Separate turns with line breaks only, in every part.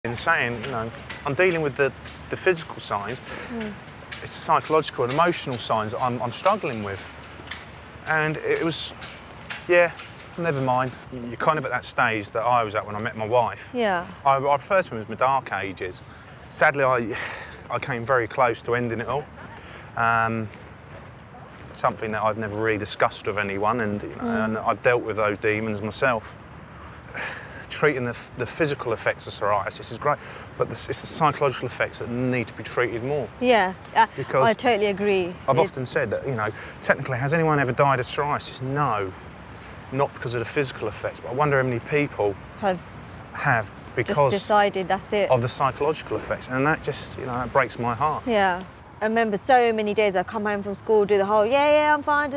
In saying, you know, I'm dealing with the physical signs, it's the psychological and emotional signs that I'm struggling with. And it was, yeah, never mind. You're kind of at that stage that I was at when I met my wife.
Yeah.
I refer to them as my dark ages. Sadly, I came very close to ending it all. Something that I've never really discussed with anyone, and, you know, and I've dealt with those demons myself. Treating the physical effects of psoriasis is great, but it's the psychological effects that need to be treated more.
Yeah,
Because
I totally agree.
I've often said that, you know, technically, has anyone ever died of psoriasis? No, not because of the physical effects, but I wonder how many people have because
just decided that's it.
Of the psychological effects, and that just, you know, that breaks my heart.
Yeah, I remember so many days I come home from school, do the whole yeah, I'm fine,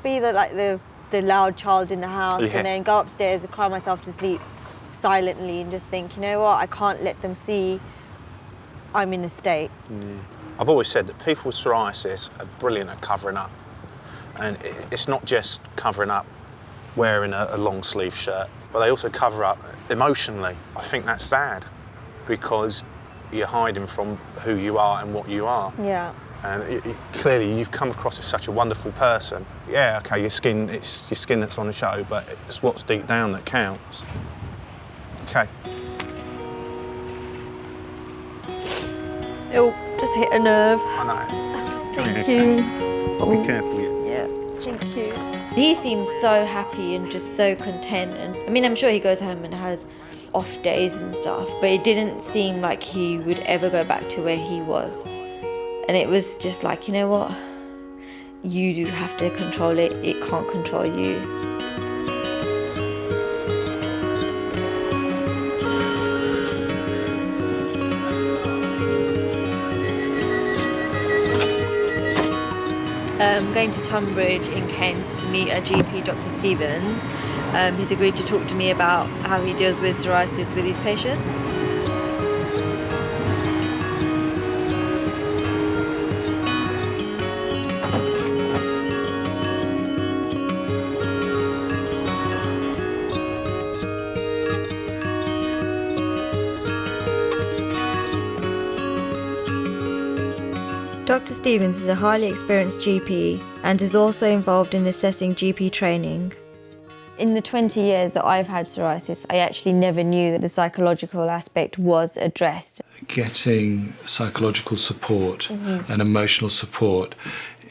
be the loud child in the house, and then go upstairs and cry myself to sleep silently and just think, you know what, I can't let them see I'm in a state.
I've always said that people with psoriasis are brilliant at covering up, and it's not just covering up wearing a long sleeve shirt, but they also cover up emotionally. I think that's bad because you're hiding from who you are and what you are.
Yeah.
And clearly you've come across as such a wonderful person. Yeah, okay, it's your skin that's on the show, but it's what's deep down that counts. Okay.
Oh, just hit a nerve.
I know.
Thank you.
I'll be careful.
Yeah, thank you. He seems so happy and just so content. And I mean, I'm sure he goes home and has off days and stuff, but it didn't seem like he would ever go back to where he was. And it was just like, you know what? You do have to control it. It can't control you. I'm going to Tunbridge in Kent to meet a GP, Dr. Stevens. He's agreed to talk to me about how he deals with psoriasis with his patients. Dr. Stevens is a highly experienced GP and is also involved in assessing GP training. In the 20 years that I've had psoriasis, I actually never knew that the psychological aspect was addressed.
Getting psychological support and emotional support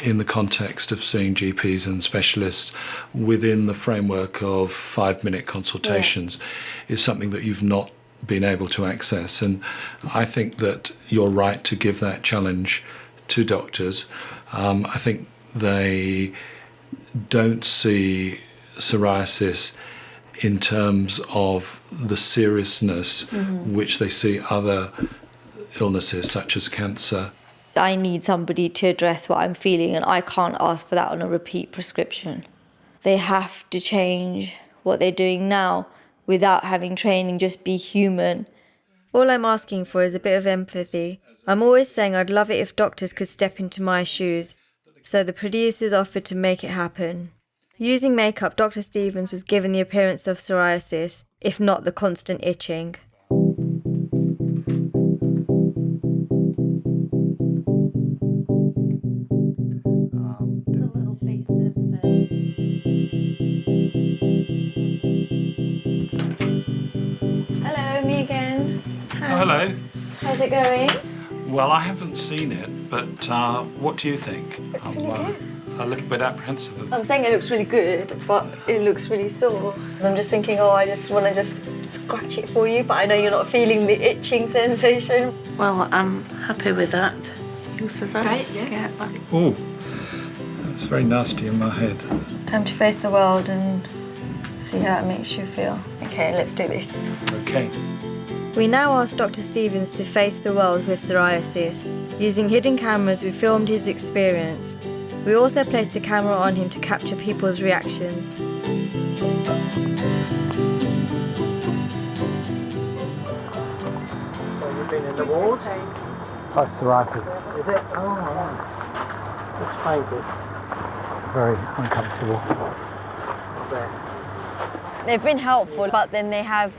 in the context of seeing GPs and specialists within the framework of 5-minute consultations is something that you've not been able to access. And I think that you're right to give that challenge to doctors. I think they don't see psoriasis in terms of the seriousness which they see other illnesses such as cancer.
I need somebody to address what I'm feeling, and I can't ask for that on a repeat prescription. They have to change what they're doing now without having training, just be human. All I'm asking for is a bit of empathy. I'm always saying I'd love it if doctors could step into my shoes, so the producers offered to make it happen. Using makeup, Dr. Stevens was given the appearance of psoriasis, if not the constant itching. Hello, me again.
Oh, hello.
How's it going?
Well, I haven't seen it, but what do you think?
Looks really good.
A little bit apprehensive of...
I'm saying it looks really good, but it looks really sore. I'm just thinking, I just want to just scratch it for you, but I know you're not feeling the itching sensation.
Well, I'm happy with that. You said that?
Right, yes.
Oh, that's very nasty in my head.
Time to face the world and see how it makes you feel. Okay, let's do this.
Okay.
We now asked Dr. Stevens to face the world with psoriasis. Using hidden cameras, we filmed his experience. We also placed a camera on him to capture people's reactions.
Have you been in the ward?
Oh, psoriasis.
Is it? Oh, right. It's painful.
Very uncomfortable.
They've been helpful, but then they have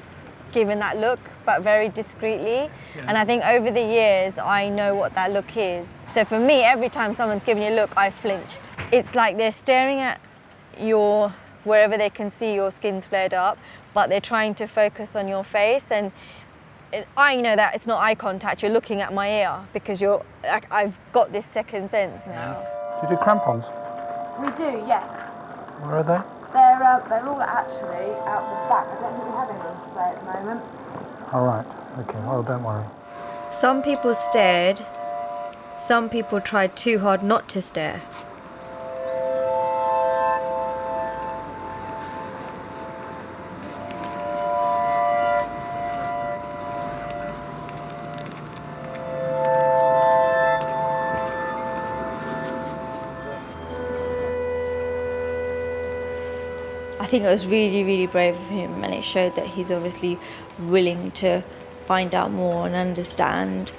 given that look but very discreetly. And I think over the years, I know what that look is. So for me, every time someone's giving you a look, I flinched. It's like they're staring at your, wherever they can see your skin's flared up, but they're trying to focus on your face. And I know that it's not eye contact, you're looking at my ear because I've got this second sense now.
Do you do crampons?
We do, yes.
Where are they?
They're all actually out the back. I don't think we have any on display at the moment.
All right. Okay. Well, don't worry.
Some people stared, some people tried too hard not to stare. I think it was really, really brave of him, and it showed that he's obviously willing to find out more and understand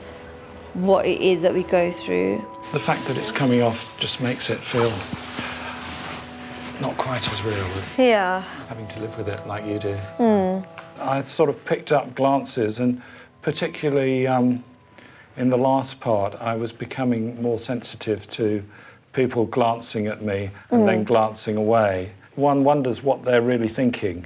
what it is that we go through.
The fact that it's coming off just makes it feel not quite as real as having to live with it like you do. I sort of picked up glances, and particularly in the last part, I was becoming more sensitive to people glancing at me and then glancing away. One wonders what they're really thinking,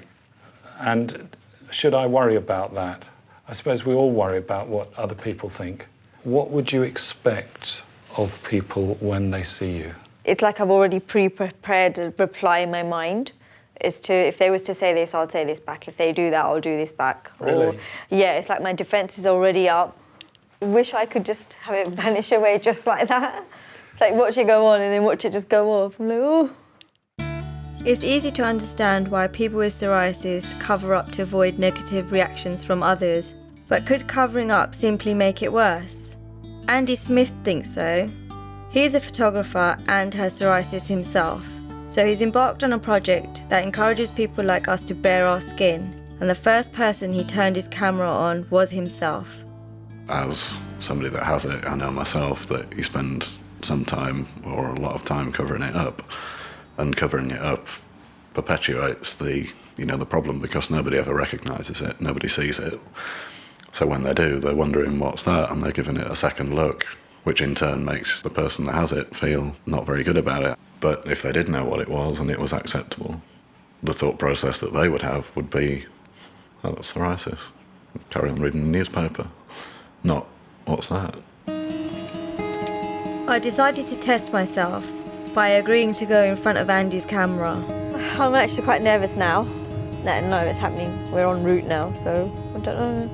and should I worry about that? I suppose we all worry about what other people think. What would you expect of people when they see you?
It's like I've already pre-prepared a reply in my mind as to if they was to say this, I'll say this back. If they do that, I'll do this back.
Really?
Or, yeah, it's like my defence is already up. Wish I could just have it vanish away just like that. Like watch it go on and then watch it just go off. I'm like, oh. It's easy to understand why people with psoriasis cover up to avoid negative reactions from others. But could covering up simply make it worse? Andy Smith thinks so. He's a photographer and has psoriasis himself. So he's embarked on a project that encourages people like us to bare our skin. And the first person he turned his camera on was himself.
As somebody that has it, I know myself that you spend some time or a lot of time covering it up. And covering it up perpetuates the problem because nobody ever recognises it, nobody sees it. So when they do, they're wondering what's that, and they're giving it a second look, which in turn makes the person that has it feel not very good about it. But if they did know what it was and it was acceptable, the thought process that they would have would be, oh, that's psoriasis. Carry on reading the newspaper. Not, what's that?
I decided to test myself by agreeing to go in front of Andy's camera. I'm actually quite nervous now. No, it's happening. We're en route now, so I don't know.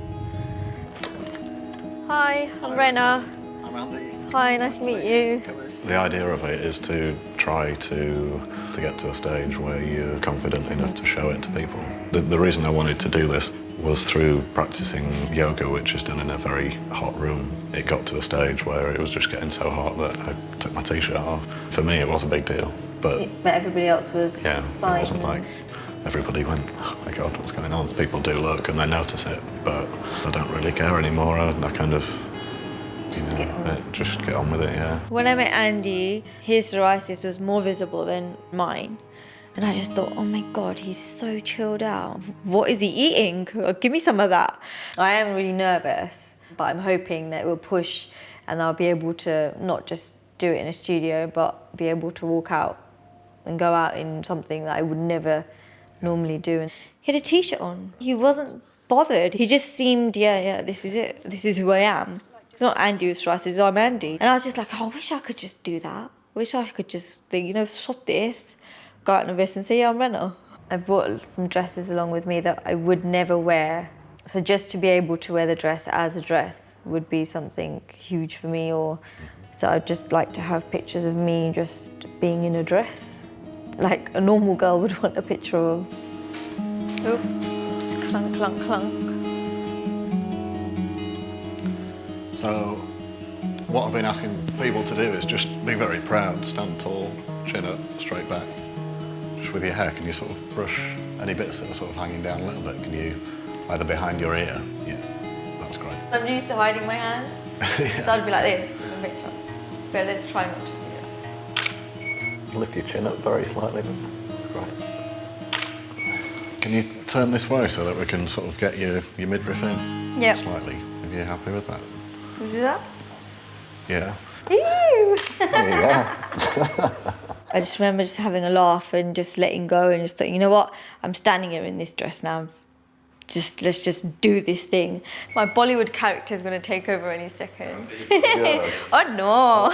Hi, I'm Renna.
I'm Andy.
Hi, nice to meet you.
The idea of it is to try to get to a stage where you're confident enough to show it to people. The reason I wanted to do this was through practicing yoga, which is done in a very hot room. It got to a stage where it was just getting so hot that I took my t-shirt off. For me, it was a big deal, but
everybody else was
fine. It wasn't like everybody went, oh my God, what's going on? People do look and they notice it, but I don't really care anymore. I kind of just get on with it, yeah.
When I met Andy, his psoriasis was more visible than mine. And I just thought, oh my God, he's so chilled out. What is he eating? Give me some of that. I am really nervous, but I'm hoping that it will push and I'll be able to not just do it in a studio, but be able to walk out and go out in something that I would never normally do. And he had a t-shirt on. He wasn't bothered. He just seemed, yeah, this is it. This is who I am. It's not Andy with psoriasis, I'm Andy. And I was just like, oh, I wish I could just do that. I wish I could just think, shot this, go out in a vest and say, yeah, I'm Renna. I've brought some dresses along with me that I would never wear. So just to be able to wear the dress as a dress would be something huge for me. So I'd just like to have pictures of me just being in a dress. Like a normal girl would want a picture of. Oh, just clunk, clunk, clunk.
So what I've been asking people to do is just be very proud, stand tall, chin up, straight back. Just with your hair, can you sort of brush any bits that are sort of hanging down a little bit? Can you, either behind your ear? Yeah, that's great.
I'm used to hiding my hands,
Yeah.
so I'd be like this in the picture. But let's try not to do that.
Lift your chin up very slightly, that's great. Can you turn this way so that we can sort of get your midriff in?
Yep.
slightly. Are you happy with that?
Can we do that?
Yeah.
Ew.
There you go.
I just remember just having a laugh and just letting go and just thought, you know what? I'm standing here in this dress now. Let's just do this thing. My Bollywood character is going to take over any second. Oh no!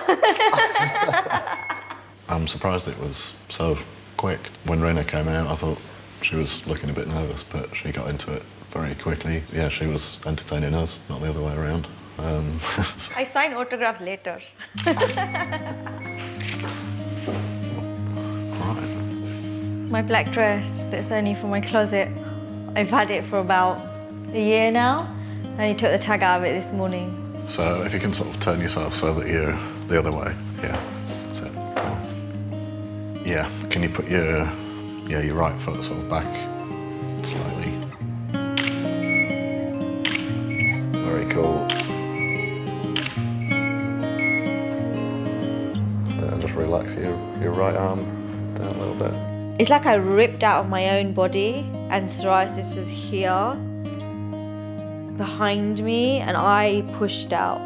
I'm surprised it was so quick. When Raina came out, I thought she was looking a bit nervous, but she got into it very quickly. Yeah, she was entertaining us, not the other way around.
I sign autographs later.
Right.
My black dress that's only for my closet. I've had it for about a year now. I only took the tag out of it this morning.
So if you can sort of turn yourself so that you're the other way. Yeah. That's it. Come on. Yeah. Can you put your right foot sort of back slightly? Very cool. So just relax your right arm down a little bit.
It's like I ripped out of my own body and psoriasis was here behind me and I pushed out.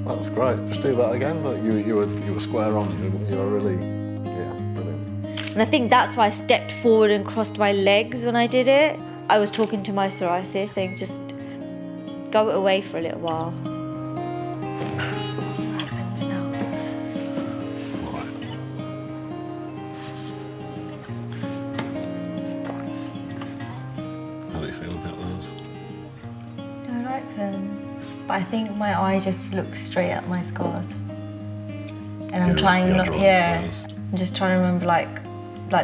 That's great. Just do that again. Look, you were square on. You were really, yeah, brilliant.
And I think that's why I stepped forward and crossed my legs when I did it. I was talking to my psoriasis saying just go away for a little while. What happens now?
How do you feel about those?
I like them. But I think my eye just looks straight at my scars. And I'm trying not, yeah. I'm just trying to remember like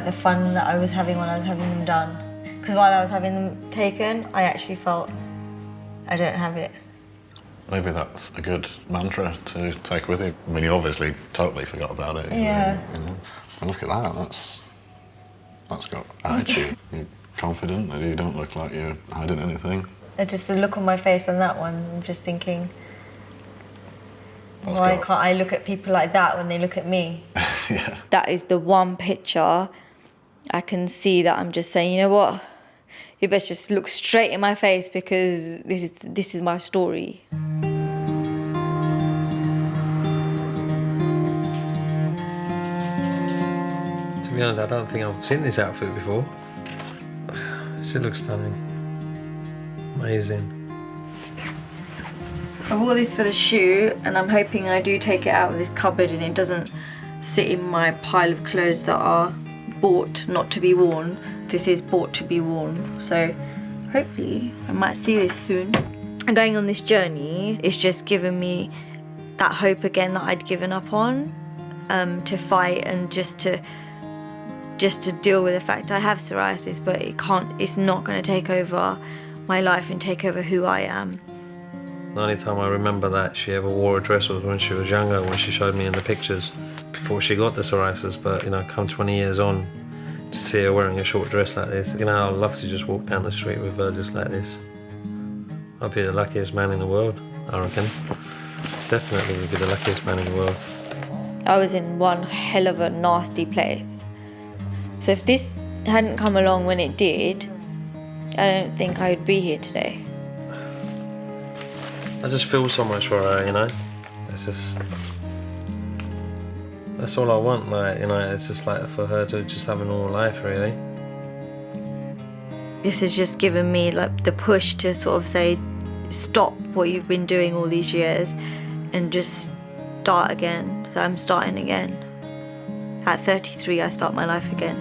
the fun that I was having when I was having them done. Because while I was having them taken, I actually felt I don't have it.
Maybe that's a good mantra to take with you. I mean, you obviously totally forgot about it.
Yeah.
You know? But look at that. That's got attitude. You're confident that you don't look like you're hiding anything.
Just the look on my face on that one, I'm just thinking,
That's
why
got-
can't I look at people like that when they look at me?
Yeah.
That is the one picture I can see that I'm just saying, you know what? You best just look straight in my face because this is my story.
To be honest, I don't think I've seen this outfit before. She looks stunning. Amazing.
I wore this for the shoot and I'm hoping I do take it out of this cupboard and it doesn't sit in my pile of clothes that are bought not to be worn. This is bought to be worn, so hopefully I might see this soon. And going on this journey, it's just given me that hope again that I'd given up on, to fight and just to deal with the fact I have psoriasis, but it's not going to take over my life and take over who I am.
The only time I remember that she ever wore a dress was when she was younger, when she showed me in the pictures before she got the psoriasis. But you know, come 20 years on, to see her wearing a short dress like this, you know, I'd love to just walk down the street with her just like this. I'd be the luckiest man in the world, I reckon. Definitely would be the luckiest man in the world.
I was in one hell of a nasty place. So if this hadn't come along when it did, I don't think I would be here today.
I just feel so much for her, you know. It's just, that's all I want, like, you know, it's just like for her to just have a normal life, really.
This has just given me like the push to sort of say, stop what you've been doing all these years and just start again. So I'm starting again. At 33, I start my life again.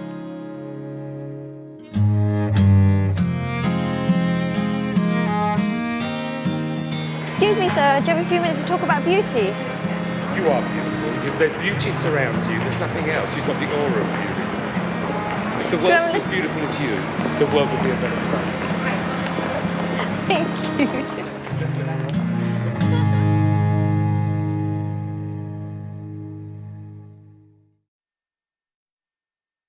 Excuse me, sir, do you have a few minutes to talk about beauty?
You are beautiful. There's beauty surrounds you. There's nothing else. You've got the aura of beauty. If the world was as beautiful as you, the world would be a better place.
Thank you.